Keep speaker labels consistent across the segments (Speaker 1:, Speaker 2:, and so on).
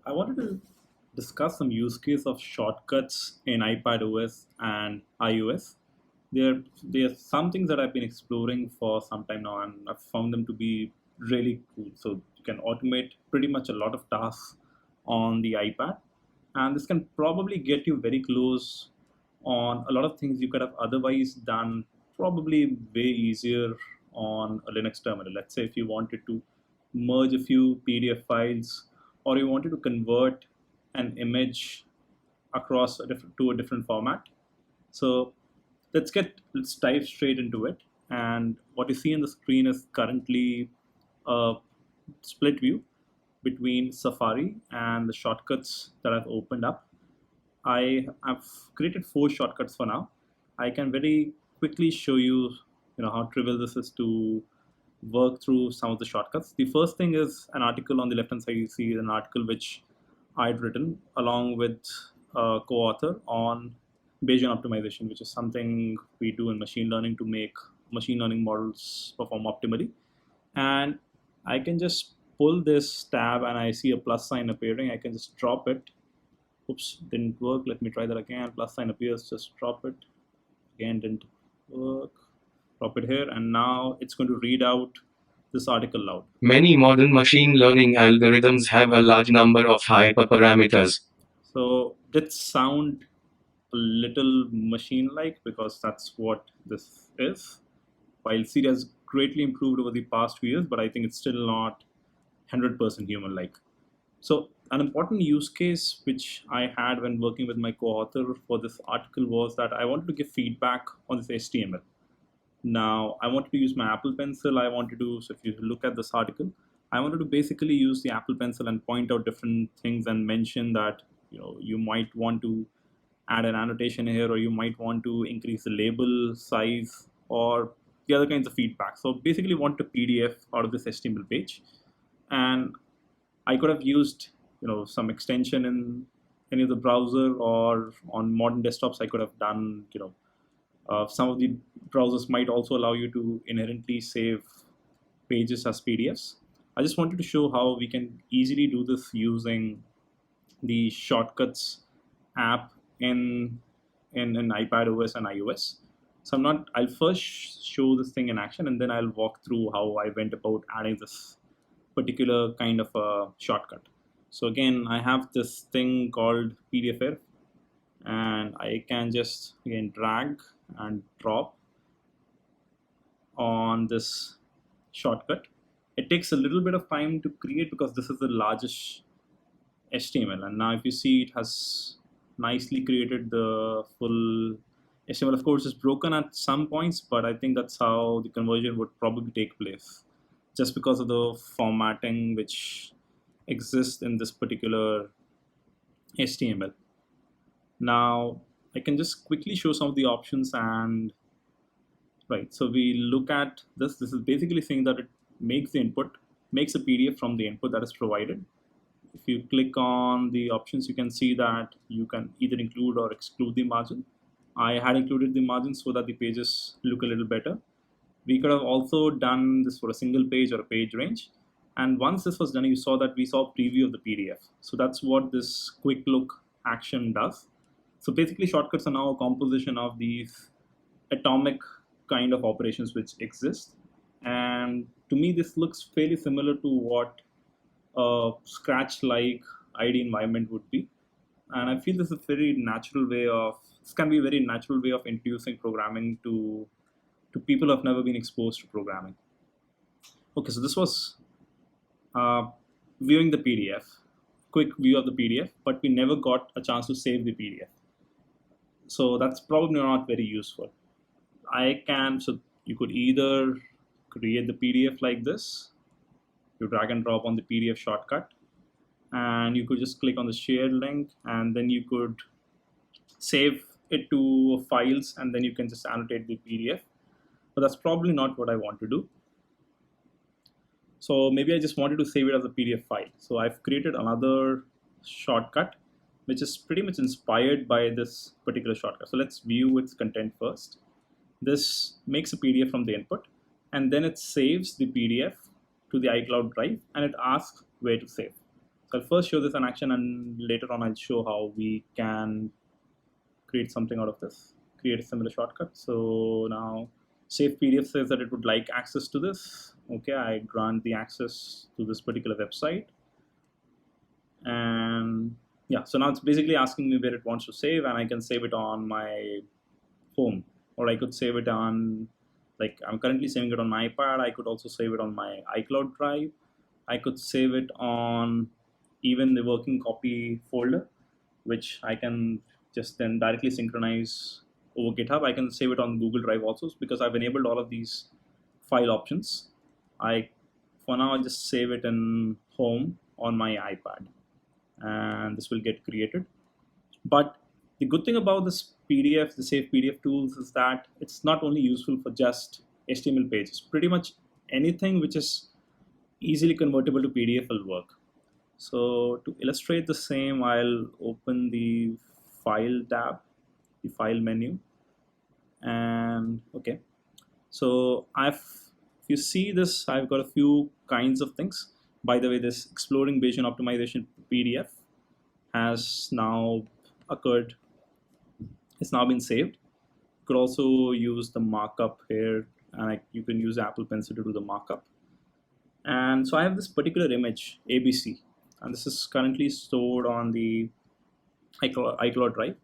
Speaker 1: I wanted to discuss some use case of shortcuts in iPadOS and iOS. There are some things that I've been exploring for some time now, and I've found them to be really cool. So you can automate pretty much a lot of tasks on the iPad, and this can probably get you very close on a lot of things you could have otherwise done probably way easier on a Linux terminal. Let's say if you wanted to merge a few PDF files, or you wanted to convert an image across to a different format. So let's dive straight into it. And what you see on the screen is currently a split view between Safari and the shortcuts that I've opened up. I have created four shortcuts for now. I can very quickly show you, how trivial this is to work through some of the shortcuts. The first thing is an article on the left hand side. You see an article which I'd written along with a co-author on Bayesian optimization, which is something we do in machine learning to make machine learning models perform optimally. And I can just pull this tab and I see a plus sign appearing. I can just drop it. Oops, didn't work. Let me try that again. Plus sign appears, just drop it. Again, didn't work. Drop it here, and now it's going to read out this article loud.
Speaker 2: Many modern machine learning algorithms have a large number of hyperparameters.
Speaker 1: So it sound a little machine-like because that's what this is. While Siri has greatly improved over the past few years, but I think it's still not 100% human-like. So an important use case which I had when working with my co-author for this article was that I wanted to give feedback on this HTML. Now, I wanted to use my Apple Pencil. So if you look at this article, I wanted to basically use the Apple Pencil and point out different things and mention that, you might want to add an annotation here, or you might want to increase the label size, or the other kinds of feedback. So basically want a PDF out of this HTML page. And I could have used, some extension in any of the browser, or on modern desktops, I could have done, some of the browsers might also allow you to inherently save pages as PDFs. I just wanted to show how we can easily do this using the shortcuts app in iPad OS and iOS. So I'll first show this thing in action, and then I'll walk through how I went about adding this particular kind of a shortcut. So again, I have this thing called PDFair, and I can just again drag and drop on this shortcut. It takes a little bit of time to create because this is the largest HTML, and now if you see, it has nicely created the full HTML. Of course, it's broken at some points, but I think that's how the conversion would probably take place, just because of the formatting which exists in this particular HTML. Now I can just quickly show some of the options. And right, so we look at this is basically saying that it makes a PDF from the input that is provided. If you click on the options, you can see that you can either include or exclude the margin. I had included the margin so that the pages look a little better. We could have also done this for a single page or a page range. And once this was done, you saw that we saw a preview of the PDF. So that's what this quick look action does. So basically, shortcuts are now a composition of these atomic kind of operations which exist. And to me, this looks fairly similar to what a Scratch-like IDE environment would be. And I feel this can be a very natural way of introducing programming to people who have never been exposed to programming. Okay, so this was uh, viewing the PDF, quick view of the PDF, but we never got a chance to save the PDF. So that's probably not very useful. So you could either create the PDF like this, you drag and drop on the PDF shortcut, and you could just click on the shared link, and then you could save it to files, and then you can just annotate the PDF. But that's probably not what I want to do. So maybe I just wanted to save it as a PDF file. So I've created another shortcut which is pretty much inspired by this particular shortcut. So let's view its content first. This makes a PDF from the input, and then it saves the PDF to the iCloud drive, and it asks where to save. So I'll first show this in action, and later on I'll show how we can create something out of this, create a similar shortcut. So now Save PDF says that it would like access to this. Okay, I grant the access to this particular website. And yeah, so now it's basically asking me where it wants to save, and I can save it on my home, or I could save it on, like I'm currently saving it on my iPad. I could also save it on my iCloud drive. I could save it on even the working copy folder, which I can just then directly synchronize over GitHub. I can save it on Google Drive also, because I've enabled all of these file options. For now, I just save it in home on my iPad, and this will get created. But the good thing about this PDF, the Save PDF tools, is that it's not only useful for just HTML pages. Pretty much anything which is easily convertible to PDF will work. So to illustrate the same, I'll open the File tab, the File menu, and okay. So if you see this, I've got a few kinds of things. By the way, this Exploring Bayesian Optimization PDF has now occurred. It's now been saved. You could also use the markup here, and you can use Apple Pencil to do the markup. And so I have this particular image, ABC, and this is currently stored on the iCloud Drive.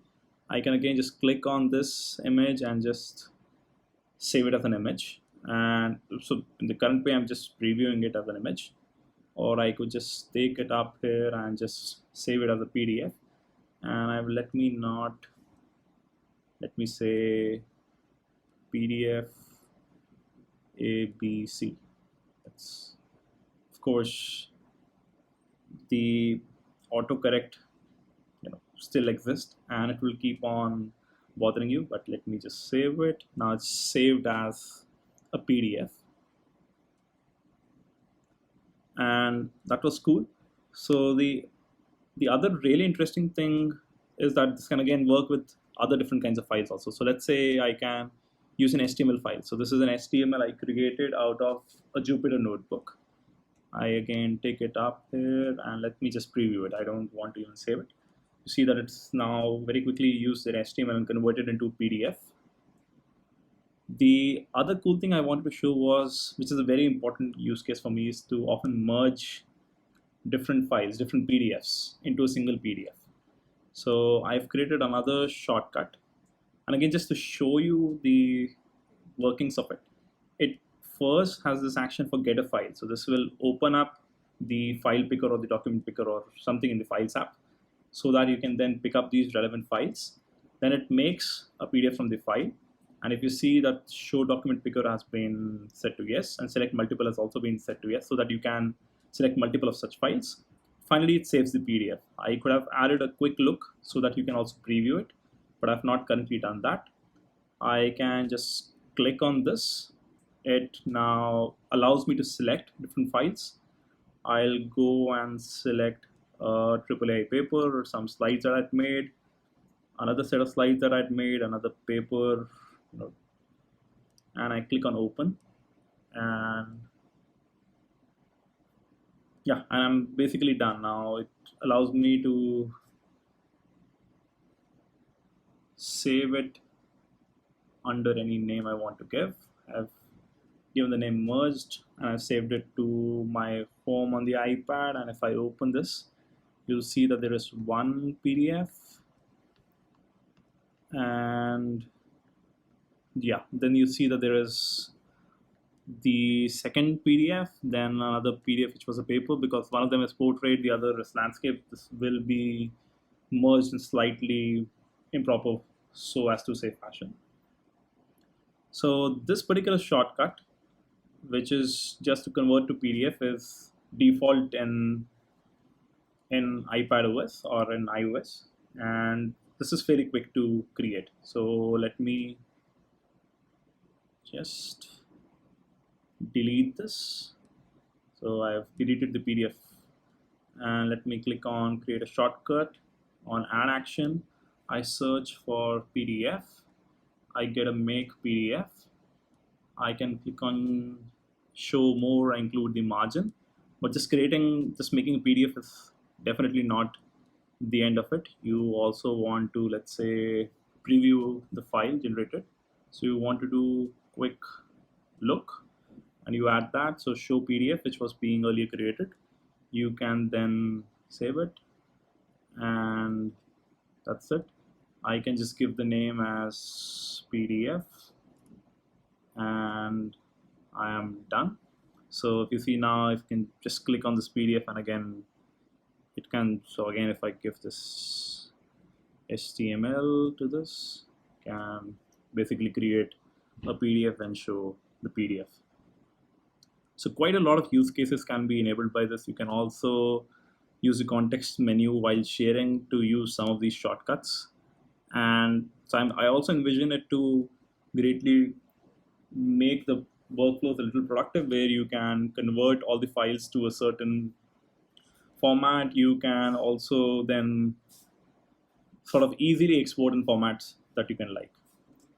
Speaker 1: I can again just click on this image and just save it as an image. And so in the current way, I'm just previewing it as an image, or I could just take it up here and just save it as a PDF. And let me say PDF ABC. That's, of course, the autocorrect still exists, and it will keep on bothering you, but let me just save it. Now it's saved as a PDF, and that was cool. So the other really interesting thing is that this can again work with other different kinds of files also. So let's say I can use an HTML file. So this is an HTML I created out of a Jupyter notebook. I again take it up here, and let me just preview it. I don't want to even save it. You see that it's now very quickly used in HTML and converted into PDF. The other cool thing I wanted to show was, which is a very important use case for me, is to often merge different files, different PDFs into a single PDF. So I've created another shortcut, and again, just to show you the workings of it, it first has this action for get a file. So this will open up the file picker or the document picker or something in the Files app, so that you can then pick up these relevant files. Then it makes a PDF from the file. And if you see that show document picker has been set to yes, and select multiple has also been set to yes, so that you can select multiple of such files. Finally, it saves the PDF. I could have added a quick look so that you can also preview it, but I've not currently done that. I can just click on this. It now allows me to select different files. I'll go and select a AAA paper or some slides that I'd made, another set of slides that I'd made, another paper, and I click on open, and yeah, and I'm basically done. Now it allows me to save it under any name I want to give. I've given the name merged, and I've saved it to my home on the iPad. And if I open this, you'll see that there is one PDF, and yeah, then you see that there is the second PDF, then another PDF which was a paper, because one of them is portrait, the other is landscape. This will be merged in slightly improper so as to say fashion. So this particular shortcut, which is just to convert to PDF, is default in iPadOS or in iOS, and this is very quick to create. So let me just delete this. So I've deleted the PDF, and let me click on create a shortcut. On add action, I search for PDF. I get a make PDF. I can click on show more, I include the margin, but just making a PDF is definitely not the end of it. You also want to, let's say, preview the file generated. So you want to do quick look and you add that. So show PDF, which was being earlier created. You can then save it, and that's it. I can just give the name as PDF, and I am done. So if you see now, if you can just click on this PDF, and again, it can, so again, if I give this HTML to this, can basically create a PDF and show the PDF. So quite a lot of use cases can be enabled by this. You can also use the context menu while sharing to use some of these shortcuts. And so I also envision it to greatly make the workflows a little productive, where you can convert all the files to a certain format. You can also then sort of easily export in formats that you can like.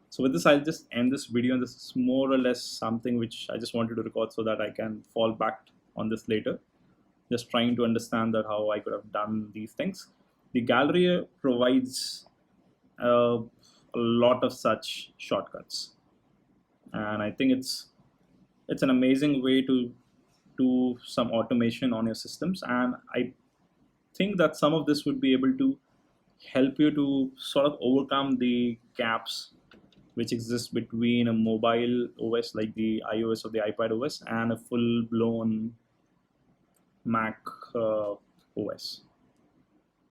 Speaker 1: So with this, I'll just end this video, and this is more or less something which I just wanted to record so that I can fall back on this later. Just trying to understand that how I could have done these things. The gallery provides a lot of such shortcuts, and I think it's an amazing way to do some automation on your systems. And I think that some of this would be able to help you to sort of overcome the gaps which exist between a mobile OS like the iOS or the iPad OS and a full blown Mac OS.